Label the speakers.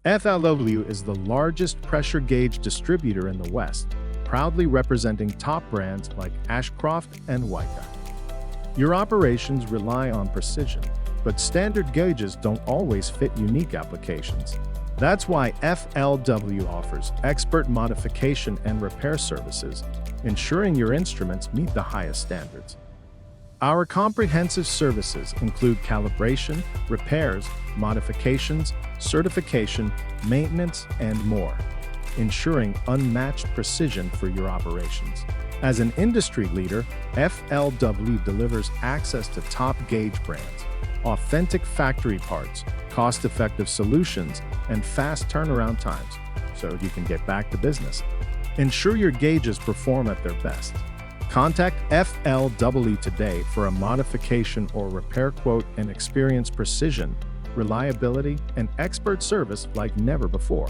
Speaker 1: FLW is the largest pressure gauge distributor in the West, proudly representing top brands like Ashcroft and WIKA. Your operations rely on precision, but standard gauges don't always fit unique applications. That's why FLW offers expert modification and repair services, ensuring your instruments meet the highest standards. Our comprehensive services include calibration, repairs, modifications, certification, maintenance, and more, ensuring unmatched precision for your operations. As an industry leader, FLW delivers access to top gauge brands, authentic factory parts, cost-effective solutions, and fast turnaround times, so you can get back to business. Ensure your gauges perform at their best. Contact FLW today for a modification or repair quote and experience precision, reliability, and expert service like never before.